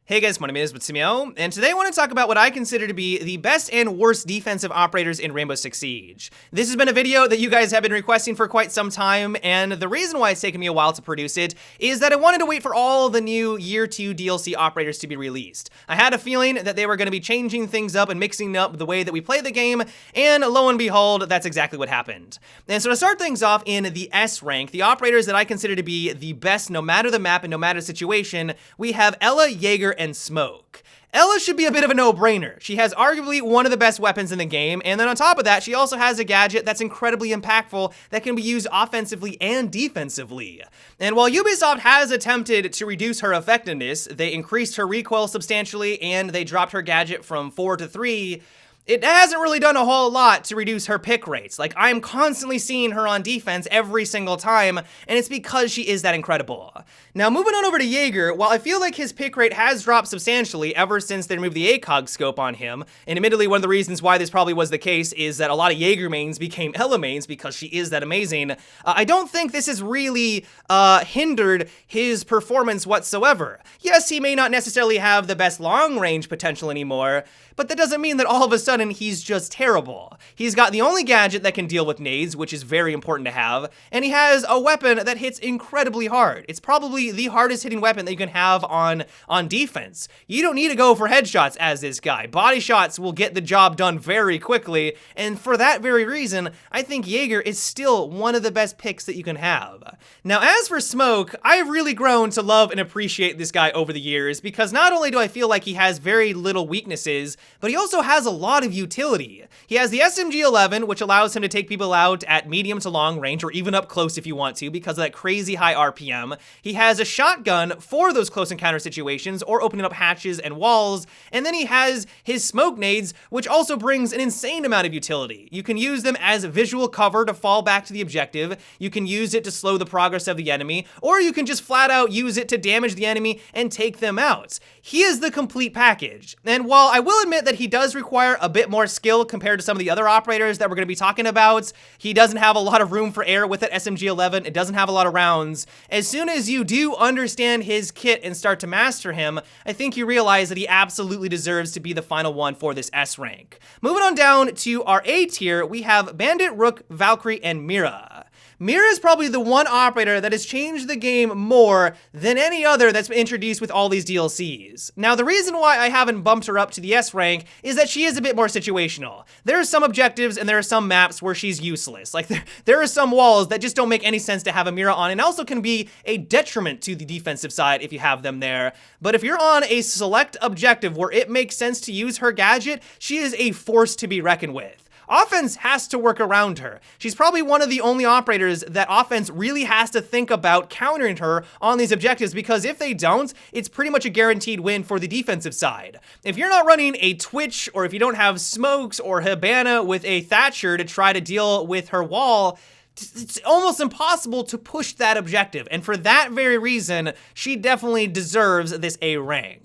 Hey guys, my name is Simio, and today I want to talk about what I consider to be the best and worst defensive operators in Rainbow Six Siege. This has been a video that you guys have been requesting for quite some time, and the reason why it's taken me a while to produce it is that I wanted to wait for all the new Year 2 DLC operators to be released. I had a feeling that they were going to be changing things up and mixing up the way that we play the game, and lo and behold, that's exactly what happened. And so to start things off in the S rank, the operators that I consider to be the best no matter the map and no matter the situation, we have Ela, Jager, and Smoke. Ela should be a bit of a no-brainer. She has arguably one of the best weapons in the game, and then on top of that, she also has a gadget that's incredibly impactful that can be used offensively and defensively. And while Ubisoft has attempted to reduce her effectiveness, they increased her recoil substantially, and they dropped her gadget from 4 to 3, it hasn't really done a whole lot to reduce her pick rates. Like, I'm constantly seeing her on defense every single time, and it's because she is that incredible. Now, moving on over to Jager, while I feel like his pick rate has dropped substantially ever since they removed the ACOG scope on him, and admittedly one of the reasons why this probably was the case is that a lot of Jager mains became Ela mains because she is that amazing, I don't think this has really hindered his performance whatsoever. Yes, he may not necessarily have the best long-range potential anymore, but that doesn't mean that all of a sudden he's just terrible. He's got the only gadget that can deal with nades, which is very important to have, and he has a weapon that hits incredibly hard. It's probably the hardest hitting weapon that you can have on defense. You don't need to go for headshots as this guy. Body shots will get the job done very quickly, and for that very reason, I think Jager is still one of the best picks that you can have. Now, as for Smoke, I've really grown to love and appreciate this guy over the years, because not only do I feel like he has very little weaknesses, but he also has a lot of utility. He has the SMG-11, which allows him to take people out at medium to long range, or even up close if you want to, because of that crazy high RPM. He has a shotgun for those close encounter situations, or opening up hatches and walls, and then he has his smoke nades, which also brings an insane amount of utility. You can use them as visual cover to fall back to the objective, you can use it to slow the progress of the enemy, or you can just flat out use it to damage the enemy and take them out. He is the complete package, and while I will admit that he does require a bit more skill compared to some of the other operators that we're going to be talking about, he doesn't have a lot of room for error with that SMG-11, it doesn't have a lot of rounds. As soon as you do understand his kit and start to master him, I think you realize that he absolutely deserves to be the final one for this S rank. Moving on down to our A tier, we have Bandit, Rook, Valkyrie, and Mira. Mira is probably the one operator that has changed the game more than any other that's been introduced with all these DLCs. Now, the reason why I haven't bumped her up to the S rank is that she is a bit more situational. There are some objectives and there are some maps where she's useless. Like, there are some walls that just don't make any sense to have a Mira on, and also can be a detriment to the defensive side if you have them there. But if you're on a select objective where it makes sense to use her gadget, she is a force to be reckoned with. Offense has to work around her. She's probably one of the only operators that offense really has to think about countering her on these objectives, because if they don't, it's pretty much a guaranteed win for the defensive side. If you're not running a Twitch, or if you don't have Smokes or Hibana with a Thatcher to try to deal with her wall, it's almost impossible to push that objective. And for that very reason, she definitely deserves this A rank.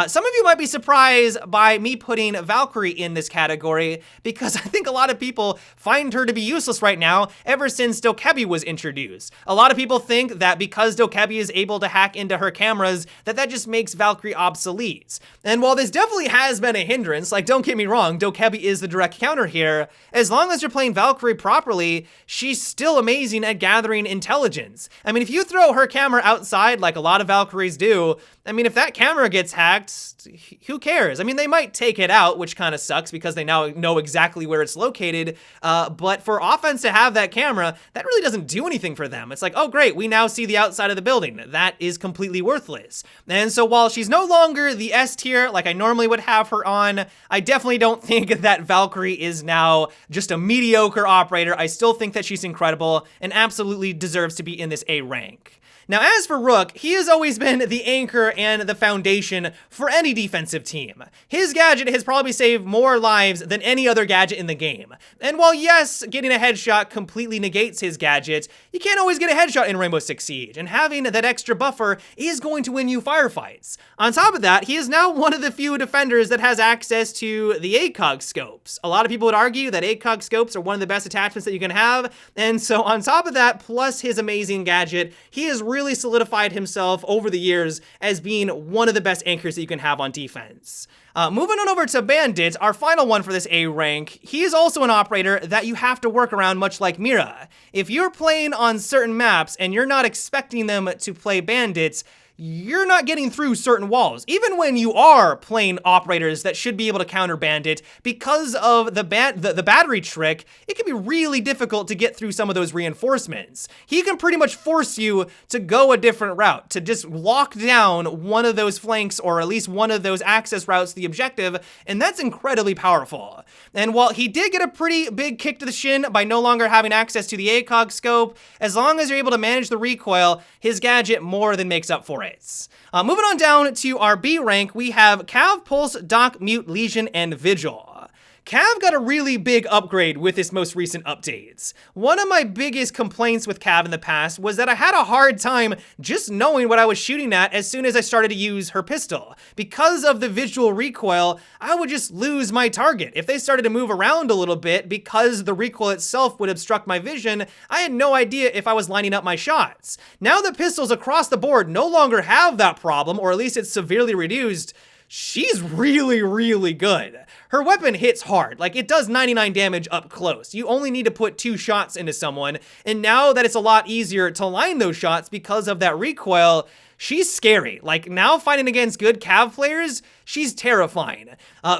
Some of you might be surprised by me putting Valkyrie in this category, because I think a lot of people find her to be useless right now ever since Dokebi was introduced. A lot of people think that because Dokebi is able to hack into her cameras, that just makes Valkyrie obsolete. And while this definitely has been a hindrance, like, don't get me wrong, Dokebi is the direct counter here, as long as you're playing Valkyrie properly, she's still amazing at gathering intelligence. I mean, if you throw her camera outside like a lot of Valkyries do, I mean, if that camera gets hacked, who cares? I mean, they might take it out, which kind of sucks because they now know exactly where it's located, but for offense to have that camera, that really doesn't do anything for them. It's like, oh great, we now see the outside of the building. That is completely worthless. And so while she's no longer the S tier like I normally would have her on, I definitely don't think that Valkyrie is now just a mediocre operator. I still think that she's incredible and absolutely deserves to be in this A rank. Now, as for Rook, he has always been the anchor and the foundation for any defensive team. His gadget has probably saved more lives than any other gadget in the game. And while yes, getting a headshot completely negates his gadget, you can't always get a headshot in Rainbow Six Siege, and having that extra buffer is going to win you firefights. On top of that, he is now one of the few defenders that has access to the ACOG scopes. A lot of people would argue that ACOG scopes are one of the best attachments that you can have, and so on top of that, plus his amazing gadget, he is really solidified himself over the years as being one of the best anchors that you can have on defense. Moving on over to Bandit, our final one for this A rank, he is also an operator that you have to work around much like Mira. If you're playing on certain maps and you're not expecting them to play bandits, you're not getting through certain walls. Even when you are playing operators that should be able to counter Bandit, because of the battery trick, it can be really difficult to get through some of those reinforcements. He can pretty much force you to go a different route, to just lock down one of those flanks or at least one of those access routes to the objective, and that's incredibly powerful. And while he did get a pretty big kick to the shin by no longer having access to the ACOG scope, as long as you're able to manage the recoil, his gadget more than makes up for it. Moving on down to our B rank, we have Cav, Pulse, Doc, Mute, Lesion, and Vigil. Cav got a really big upgrade with this most recent updates. One of my biggest complaints with Cav in the past was that I had a hard time just knowing what I was shooting at as soon as I started to use her pistol. Because of the visual recoil, I would just lose my target. If they started to move around a little bit because the recoil itself would obstruct my vision, I had no idea if I was lining up my shots. Now that pistols across the board no longer have that problem, or at least it's severely reduced, she's really, really good. Her weapon hits hard, like it does 99 damage up close. You only need to put 2 shots into someone, and now that it's a lot easier to line those shots because of that recoil, she's scary. Like now fighting against good Cav players, she's terrifying.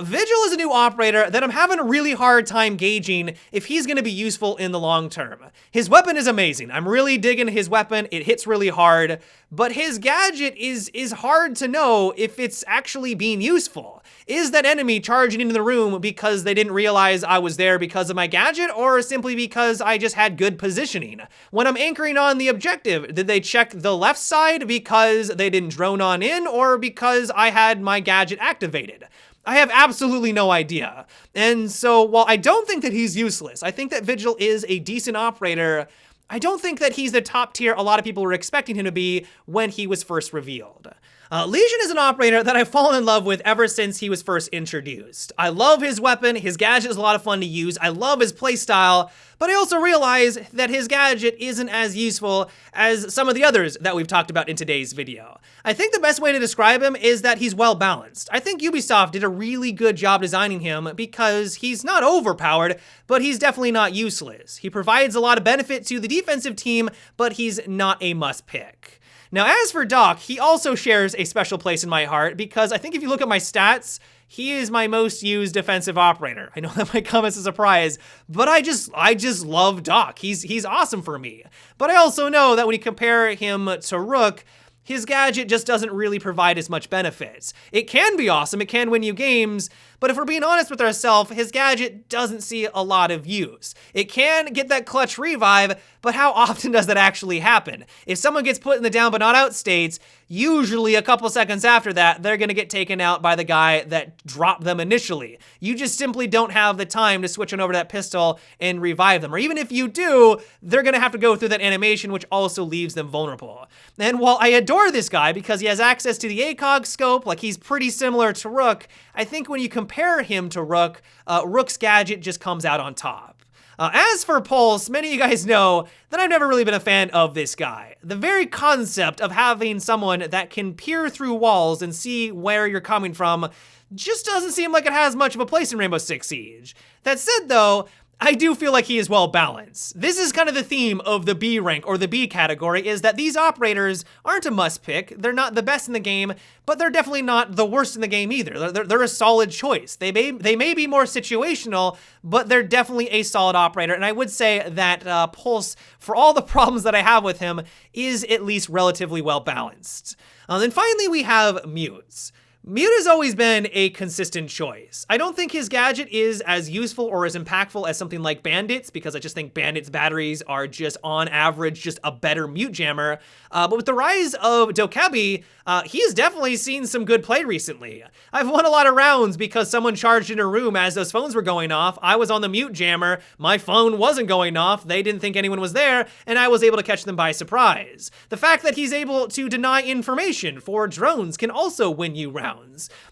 Vigil is a new operator that I'm having a really hard time gauging if he's gonna be useful in the long term. His weapon is amazing. I'm really digging his weapon. It hits really hard, but his gadget is hard to know if it's actually being useful. Is that enemy charging into the room because they didn't realize I was there because of my gadget, or simply because I just had good positioning? When I'm anchoring on the objective, did they check the left side because they didn't drone on in, or because I had my gadget activated? I have absolutely no idea. And so while I don't think that he's useless, I think that Vigil is a decent operator, I don't think that he's the top tier a lot of people were expecting him to be when he was first revealed. Lesion is an operator that I've fallen in love with ever since he was first introduced. I love his weapon, his gadget is a lot of fun to use, I love his playstyle, but I also realize that his gadget isn't as useful as some of the others that we've talked about in today's video. I think the best way to describe him is that he's well balanced. I think Ubisoft did a really good job designing him because he's not overpowered, but he's definitely not useless. He provides a lot of benefit to the defensive team, but he's not a must pick. Now, as for Doc, he also shares a special place in my heart because I think if you look at my stats, he is my most used defensive operator. I know that might come as a surprise, but I just love Doc. He's awesome for me. But I also know that when you compare him to Rook, his gadget just doesn't really provide as much benefits. It can be awesome, it can win you games, but if we're being honest with ourselves, his gadget doesn't see a lot of use. It can get that clutch revive, but how often does that actually happen? If someone gets put in the down but not out states, usually a couple seconds after that, they're gonna get taken out by the guy that dropped them initially. You just simply don't have the time to switch on over to that pistol and revive them. Or even if you do, they're gonna have to go through that animation, which also leaves them vulnerable. And while I adore this guy because he has access to the ACOG scope, like he's pretty similar to Rook, I think when you compare him to Rook, Rook's gadget just comes out on top. As for Pulse, many of you guys know that I've never really been a fan of this guy. The very concept of having someone that can peer through walls and see where you're coming from just doesn't seem like it has much of a place in Rainbow Six Siege. That said though, I do feel like he is well balanced. This is kind of the theme of the B rank, or the B category, is that these operators aren't a must pick. They're not the best in the game, but they're definitely not the worst in the game either. They're a solid choice. They may be more situational, but they're definitely a solid operator. And I would say that Pulse, for all the problems that I have with him, is at least relatively well balanced. Then finally we have Mutes. Mute has always been a consistent choice. I don't think his gadget is as useful or as impactful as something like Bandit's, because I just think Bandit's batteries are just on average just a better mute jammer. But with the rise of Dokebi, he's definitely seen some good play recently. I've won a lot of rounds because someone charged in a room as those phones were going off. I was on the mute jammer, my phone wasn't going off, they didn't think anyone was there, and I was able to catch them by surprise. The fact that he's able to deny information for drones can also win you rounds.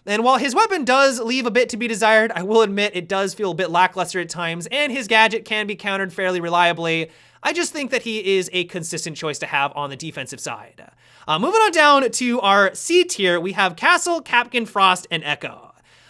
And while his weapon does leave a bit to be desired, I will admit it does feel a bit lackluster at times, and his gadget can be countered fairly reliably. I just think that he is a consistent choice to have on the defensive side. Moving on down to our C tier, we have Castle, Kapkan, Frost, and Echo.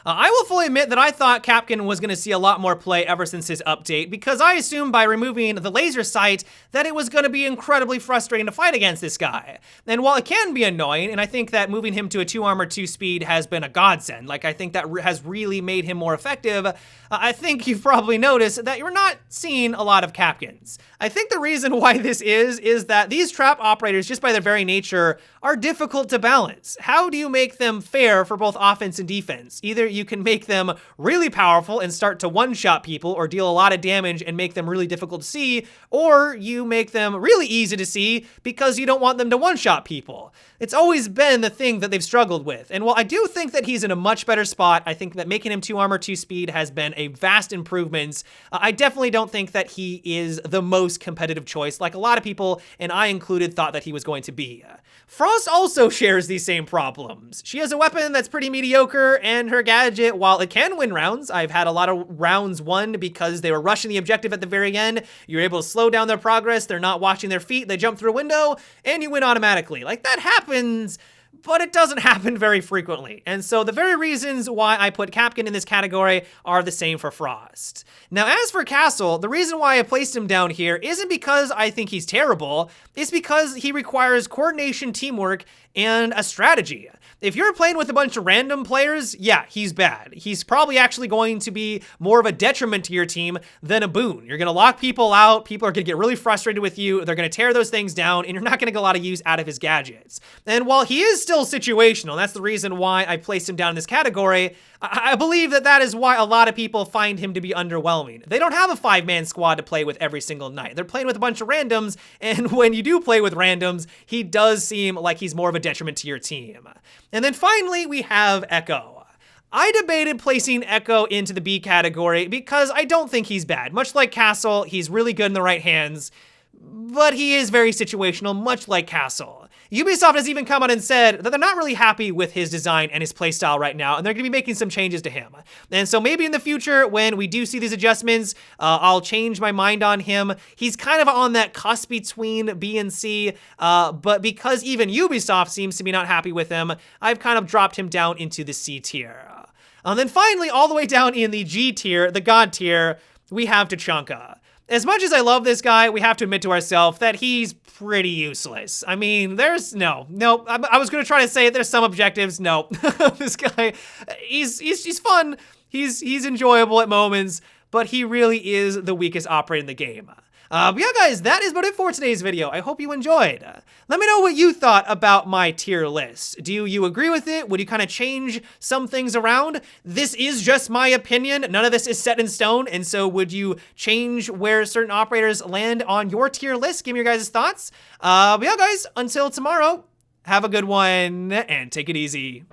I will fully admit that I thought Kapkan was going to see a lot more play ever since his update, because I assumed by removing the laser sight that it was going to be incredibly frustrating to fight against this guy. And while it can be annoying, and I think that moving him to a 2 armor 2 speed has been a godsend, like I think that has really made him more effective, I think you've probably noticed that you're not seeing a lot of Kapkans. I think the reason why this is that these trap operators, just by their very nature, are difficult to balance. How do you make them fair for both offense and defense? Either you can make them really powerful and start to one-shot people or deal a lot of damage and make them really difficult to see, or you make them really easy to see because you don't want them to one-shot people. It's always been the thing that they've struggled with. And while I do think that he's in a much better spot, I think that making him 2 armor 2 speed has been a vast improvement. I definitely don't think that he is the most competitive choice, like a lot of people, and I included, thought that he was going to be. Frost also shares these same problems. She has a weapon that's pretty mediocre, and her gadget, while it can win rounds, I've had a lot of rounds won because they were rushing the objective at the very end. You're able to slow down their progress, they're not watching their feet, they jump through a window, and you win automatically. Like, that happens, but it doesn't happen very frequently. And so the very reasons why I put Kapkan in this category are the same for Frost. Now, as for Castle, the reason why I placed him down here isn't because I think he's terrible, it's because he requires coordination, teamwork, and a strategy. If you're playing with a bunch of random players, yeah, he's bad. He's probably actually going to be more of a detriment to your team than a boon. You're gonna lock people out, people are gonna get really frustrated with you, they're gonna tear those things down, and you're not gonna get a lot of use out of his gadgets. And while he is still situational, that's the reason why I placed him down in this category, I believe that that is why a lot of people find him to be underwhelming. They don't have a 5-man squad to play with every single night. They're playing with a bunch of randoms, and when you do play with randoms, he does seem like he's more of a detriment to your team. And then finally, we have Echo. I debated placing Echo into the B category because I don't think he's bad. Much like Castle, he's really good in the right hands, but he is very situational, much like Castle. Ubisoft has even come out and said that they're not really happy with his design and his playstyle right now, and they're going to be making some changes to him. And so maybe in the future, when we do see these adjustments, I'll change my mind on him. He's kind of on that cusp between B and C, but because even Ubisoft seems to be not happy with him, I've kind of dropped him down into the C tier. And then finally, all the way down in the G tier, the God tier, we have Tachanka. As much as I love this guy, we have to admit to ourselves that he's pretty useless. I mean, there's no, I was gonna try to say there's some objectives, no. This guy, he's fun, he's enjoyable at moments, but he really is the weakest operator in the game. But yeah, guys, that is about it for today's video. I hope you enjoyed. Let me know what you thought about my tier list. Do you agree with it? Would you kind of change some things around? This is just my opinion. None of this is set in stone. And so would you change where certain operators land on your tier list? Give me your guys' thoughts. But yeah, guys, until tomorrow, have a good one and take it easy.